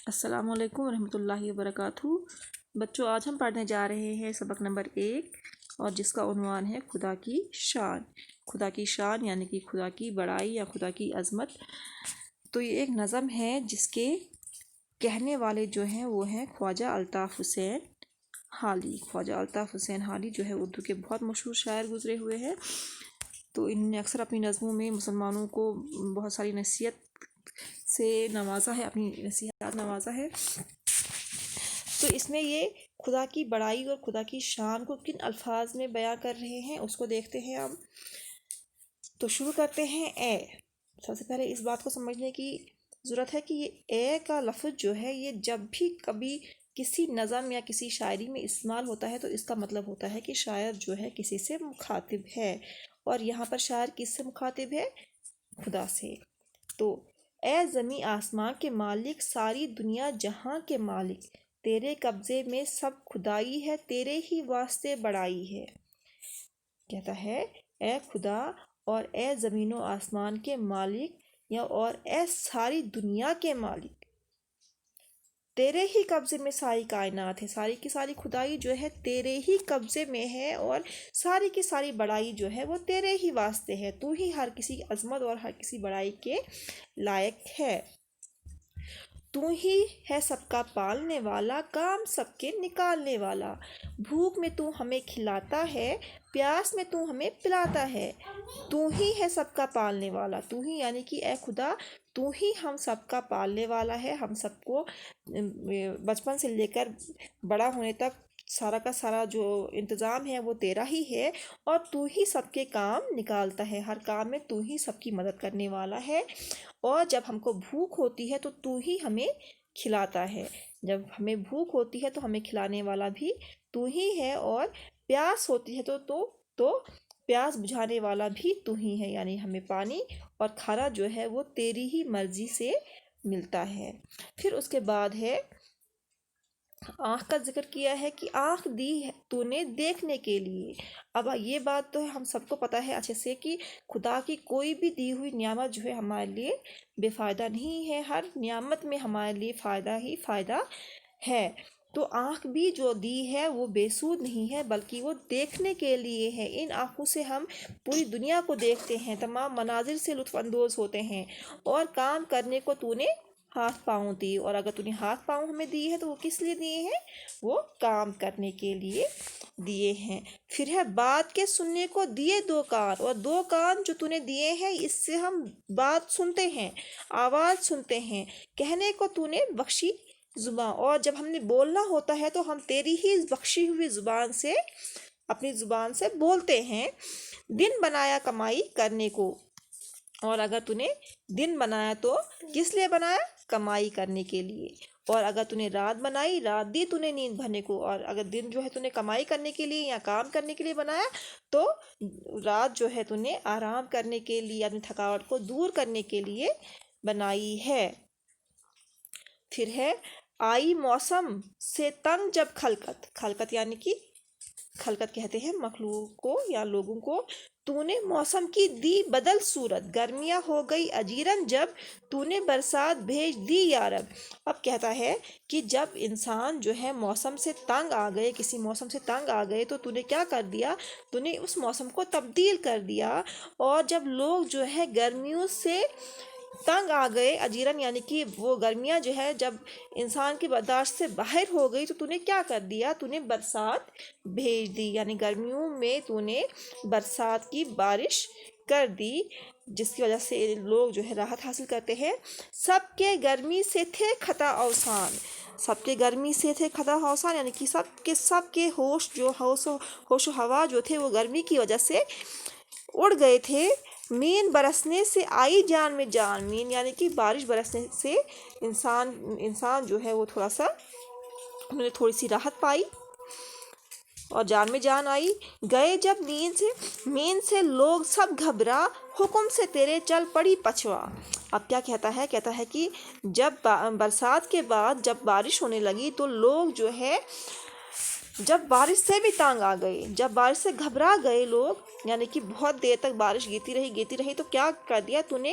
السلام علیکم ورحمۃ اللہ وبرکاتہ۔ بچوں، آج ہم پڑھنے جا رہے ہیں سبق نمبر 1 اور جس کا عنوان ہے خدا کی شان۔ خدا کی شان یعنی کہ خدا کی بڑائی یا خدا کی عظمت۔ تو یہ ایک نظم ہے جس کے کہنے والے جو ہیں وہ ہیں خواجہ الطاف حسین حالی۔ خواجہ الطاف حسین حالی جو ہے اردو کے بہت مشہور شاعر گزرے ہوئے ہیں۔ تو انہوں نے اکثر اپنی نظموں میں مسلمانوں کو بہت ساری نصیحت سے نوازا ہے، اپنی نصیحت نوازا ہے۔ تو اس میں یہ خدا کی بڑائی اور خدا کی شان کو کن الفاظ میں بیان کر رہے ہیں اس کو دیکھتے ہیں ہم۔ تو شروع کرتے ہیں اے۔ سب سے پہلے اس بات کو سمجھنے کی ضرورت ہے کہ یہ اے کا لفظ جو ہے یہ جب بھی کبھی کسی نظم یا کسی شاعری میں استعمال ہوتا ہے تو اس کا مطلب ہوتا ہے کہ شاعر جو ہے کسی سے مخاطب ہے، اور یہاں پر شاعر کس سے مخاطب ہے؟ خدا سے۔ تو اے زمیں آسمان کے مالک، ساری دنیا جہاں کے مالک، تیرے قبضے میں سب خدائی ہے، تیرے ہی واسطے بڑائی ہے۔ کہتا ہے اے خدا اور اے زمین و آسمان کے مالک اور اے ساری دنیا کے مالک، تیرے ہی قبضے میں ساری کائنات ہے، ساری کی ساری خدائی جو ہے تیرے ہی قبضے میں ہے، اور ساری کی ساری بڑائی جو ہے وہ تیرے ہی واسطے ہے۔ تو ہی ہر کسی عظمت اور ہر کسی بڑائی کے لائق ہے۔ تو ہی ہے سب کا پالنے والا، کام سب کے نکالنے والا، بھوک میں تو ہمیں کھلاتا ہے، پیاس میں تو ہمیں پلاتا ہے۔ تو ہی ہے سب کا پالنے والا، تو ہی یعنی کہ اے خدا تو ہی ہم سب کا پالنے والا ہے، ہم سب کو بچپن سے لے کر بڑا ہونے تک سارا کا سارا جو انتظام ہے وہ تیرا ہی ہے، اور تو ہی سب کے کام نکالتا ہے، ہر کام میں تو ہی سب کی مدد کرنے والا ہے۔ اور جب ہم کو بھوک ہوتی ہے تو ہی ہمیں کھلاتا ہے، جب ہمیں بھوک ہوتی ہے تو ہمیں کھلانے والا بھی تو ہی ہے، اور پیاس ہوتی ہے تو پیاس بجھانے والا بھی تو ہی ہے، یعنی ہمیں پانی اور کھانا جو ہے وہ تیری ہی مرضی سے ملتا ہے۔ پھر اس کے بعد ہے آنکھ کا ذکر کیا ہے کہ آنکھ دی ہے تو نے دیکھنے کے لیے۔ اب یہ بات تو ہم سب کو پتہ ہے اچھے سے کہ خدا کی کوئی بھی دی ہوئی نعمت جو ہے ہمارے لیے بے فائدہ نہیں ہے، ہر نعمت میں ہمارے لیے فائدہ ہی فائدہ ہے۔ تو آنکھ بھی جو دی ہے وہ بے سود نہیں ہے، بلکہ وہ دیکھنے کے لیے ہے۔ ان آنکھوں سے ہم پوری دنیا کو دیکھتے ہیں، تمام مناظر سے لطف اندوز ہوتے ہیں، اور کام کرنے کو تو نے ہاتھ پاؤں دی، اور اگر تو نے ہاتھ پاؤں ہمیں دیے ہیں تو وہ کس لیے دیے ہیں؟ وہ کام کرنے کے لیے دیے ہیں۔ پھر ہے بات کے سننے کو دیے دو کان، اور دو کان جو تو نے دیے ہیں اس سے ہم بات سنتے ہیں، آواز سنتے ہیں۔ کہنے کو تو نے بخشی زبان، اور جب ہم نے بولنا ہوتا ہے تو ہم تیری ہی بخشی ہوئی زبان سے اپنی زبان سے بولتے ہیں۔ دن بنایا کمائی کرنے کو، اور اگر تو نے دن بنایا تو کس لیے بنایا؟ کمائی کرنے کے لیے۔ اور اگر تو نے رات بنائی، رات دی تو نے نیند بھرنے کو، اور اگر دن جو ہے تو نے کمائی کرنے کے لیے یا کام کرنے کے لیے بنایا تو رات جو ہے تو نے آرام کرنے کے لیے، اپنی تھکاوٹ کو دور کرنے کے لیے بنائی ہے۔ پھر ہے آئی موسم سے تنگ جب خلقت، خلقت یعنی کہ خلقت کہتے ہیں مخلوق کو یا لوگوں کو۔ تو نے موسم کی دی بدل صورت، گرمیاں ہو گئی اجیرن جب تو نے برسات بھیج دی یارب۔ اب کہتا ہے کہ جب انسان جو ہے موسم سے تنگ آ گئے، کسی موسم سے تنگ آ گئے تو نے کیا کر دیا؟ تو نے اس موسم کو تبدیل کر دیا، اور جب لوگ جو ہے گرمیوں سے تنگ آ گئے، اجیرن یعنی کہ وہ گرمیاں جو ہے جب انسان کی برداشت سے باہر ہو گئی تو نے کیا کر دیا؟ تو نے برسات بھیج دی، یعنی گرمیوں میں تو نے برسات کی بارش کر دی، جس کی وجہ سے لوگ جو ہے راحت حاصل کرتے ہیں۔ سب کے گرمی سے تھے خطا اوسان، سب کے گرمی سے تھے خطا اوسان یعنی کہ سب کے ہوش و ہوا جو تھے وہ گرمی کی وجہ سے اڑ گئے تھے۔ مین برسنے سے آئی جان میں جان، مین یعنی کہ بارش برسنے سے انسان جو ہے وہ انہوں نے تھوڑی سی راحت پائی اور جان میں جان آئی۔ گئے جب نیند سے لوگ سب گھبرا، حکم سے تیرے چل پڑی پچھوا۔ اب کیا کہتا ہے؟ کہتا ہے کہ جب برسات کے بعد جب بارش ہونے لگی تو لوگ جو ہے جب بارش سے بھی تنگ آ گئے، جب بارش سے گھبرا گئے لوگ، یعنی کہ بہت دیر تک بارش گرتی رہی تو کیا کر دیا؟ تو نے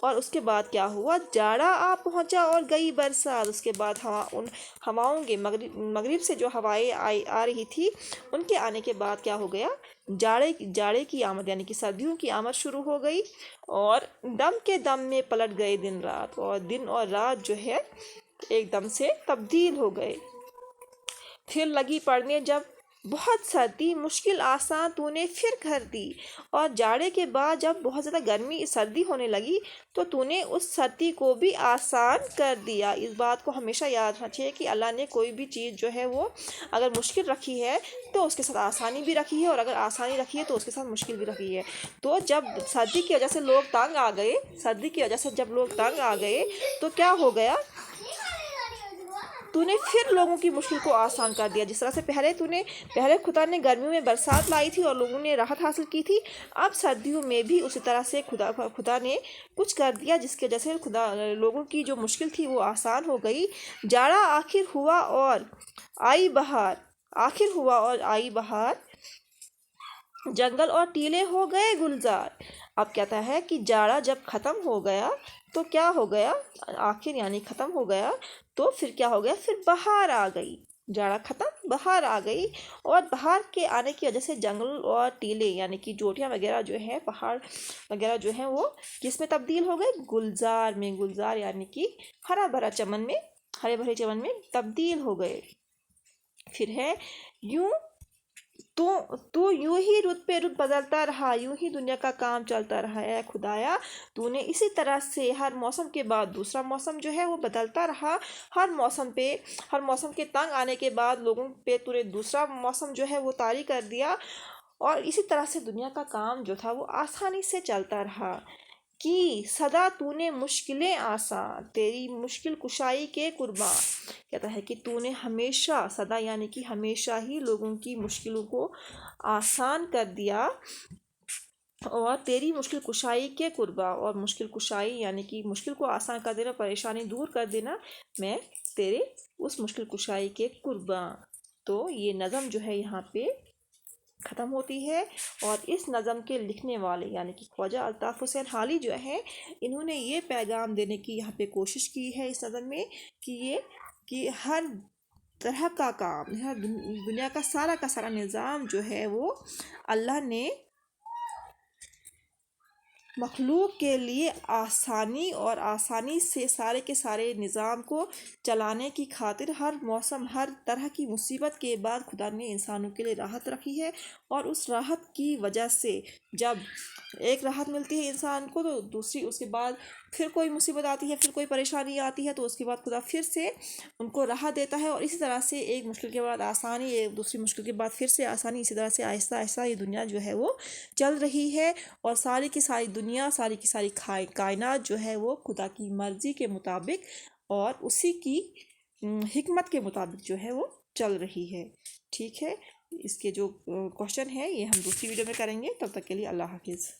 اور اس کے بعد کیا ہوا، جاڑا آ پہنچا اور گئی برسات۔ اس کے بعد ان ہواؤں کے مغرب سے جو ہوائیں آ رہی تھی، ان کے آنے کے بعد کیا ہو گیا، جاڑے کی آمد یعنی کہ سردیوں کی آمد شروع ہو گئی، اور دم کے دم میں پلٹ گئے دن رات، اور دن اور رات جو ہے ایک دم سے تبدیل ہو گئے۔ پھر لگی پڑنے جب بہت سردی، مشکل آسان تو نے پھر کر دی، اور جاڑے کے بعد جب بہت زیادہ گرمی سردی ہونے لگی تو تو نے اس سردی کو بھی آسان کر دیا۔ اس بات کو ہمیشہ یاد رکھنا چاہیے کہ اللہ نے کوئی بھی چیز جو ہے وہ اگر مشکل رکھی ہے تو اس کے ساتھ آسانی بھی رکھی ہے، اور اگر آسانی رکھی ہے تو اس کے ساتھ مشکل بھی رکھی ہے۔ تو جب سردی کی وجہ سے لوگ تنگ آ گئے، سردی کی وجہ سے جب لوگ تنگ آ گئے تو کیا ہو گیا، تو نے پھر لوگوں کی مشکل کو آسان کر دیا۔ جس طرح سے پہلے خدا نے گرمیوں میں برسات لائی تھی اور لوگوں نے راحت حاصل کی تھی، اب سردیوں میں بھی اسی طرح سے خدا نے کچھ کر دیا جس کی وجہ سے لوگوں کی جو مشکل تھی وہ آسان ہو گئی۔ جاڑا آخر ہوا اور آئی بہار، جنگل اور ٹیلے ہو گئے گلزار۔ اب کہتا ہے کہ جاڑا جب ختم ہو گیا تو کیا ہو گیا، آخر یعنی ختم ہو گیا تو پھر کیا ہو گیا، پھر بہار آ گئی۔ جاڑا ختم، بہار آ گئی، اور بہار کے آنے کی وجہ سے جنگل اور ٹیلے یعنی کہ چوٹیاں وغیرہ جو ہیں، پہاڑ وغیرہ جو ہیں، وہ کس میں تبدیل ہو گئے، گلزار میں۔ گلزار یعنی کہ ہرے بھرے چمن میں تبدیل ہو گئے۔ پھر ہے یوں تو یوں ہی رت پہ رت بدلتا رہا، یوں ہی دنیا کا کام چلتا رہا۔ اے خدایا، تو نے اسی طرح سے ہر موسم کے بعد دوسرا موسم جو ہے وہ بدلتا رہا، ہر موسم کے تنگ آنے کے بعد لوگوں پہ تو نے دوسرا موسم جو ہے وہ طاری کر دیا، اور اسی طرح سے دنیا کا کام جو تھا وہ آسانی سے چلتا رہا۔ کی صدا تو نے مشکلیں آسان، تیری مشکل کشائی کے قرباں۔ کہتا ہے کہ تو نے ہمیشہ، صدا یعنی کہ ہمیشہ ہی لوگوں کی مشکلوں کو آسان کر دیا، اور تیری مشکل کشائی کے قرباں، اور مشکل کشائی یعنی کہ مشکل کو آسان کر دینا، پریشانی دور کر دینا، میں تیرے اس مشکل کشائی کے قرباں۔ تو یہ نظم جو ہے یہاں پہ ختم ہوتی ہے، اور اس نظم کے لکھنے والے یعنی کہ خواجہ الطاف حسین حالی جو ہیں، انہوں نے یہ پیغام دینے کی یہاں پہ کوشش کی ہے اس نظم میں کہ ہر طرح کا کام، دنیا کا سارا نظام جو ہے وہ اللہ نے مخلوق کے لیے آسانی سے سارے کے سارے نظام کو چلانے کی خاطر ہر موسم، ہر طرح کی مصیبت کے بعد خدا نے انسانوں کے لیے راحت رکھی ہے، اور اس راحت کی وجہ سے جب ایک راحت ملتی ہے انسان کو تو دوسری اس کے بعد پھر کوئی مصیبت آتی ہے، پھر کوئی پریشانی آتی ہے، تو اس کے بعد خدا پھر سے ان کو راحت دیتا ہے، اور اسی طرح سے ایک مشکل کے بعد آسانی، ایک دوسری مشکل کے بعد پھر سے آسانی، اسی طرح سے آہستہ آہستہ یہ دنیا جو ہے وہ چل رہی ہے، اور ساری کی ساری دنیا، ساری کی ساری کائنات جو ہے وہ خدا کی مرضی کے مطابق اور اسی کی حکمت کے مطابق جو ہے وہ چل رہی ہے۔ ٹھیک ہے، اس کے جو کوشچن ہے یہ ہم دوسری ویڈیو میں کریں گے، تب تک کے لیے اللہ حافظ۔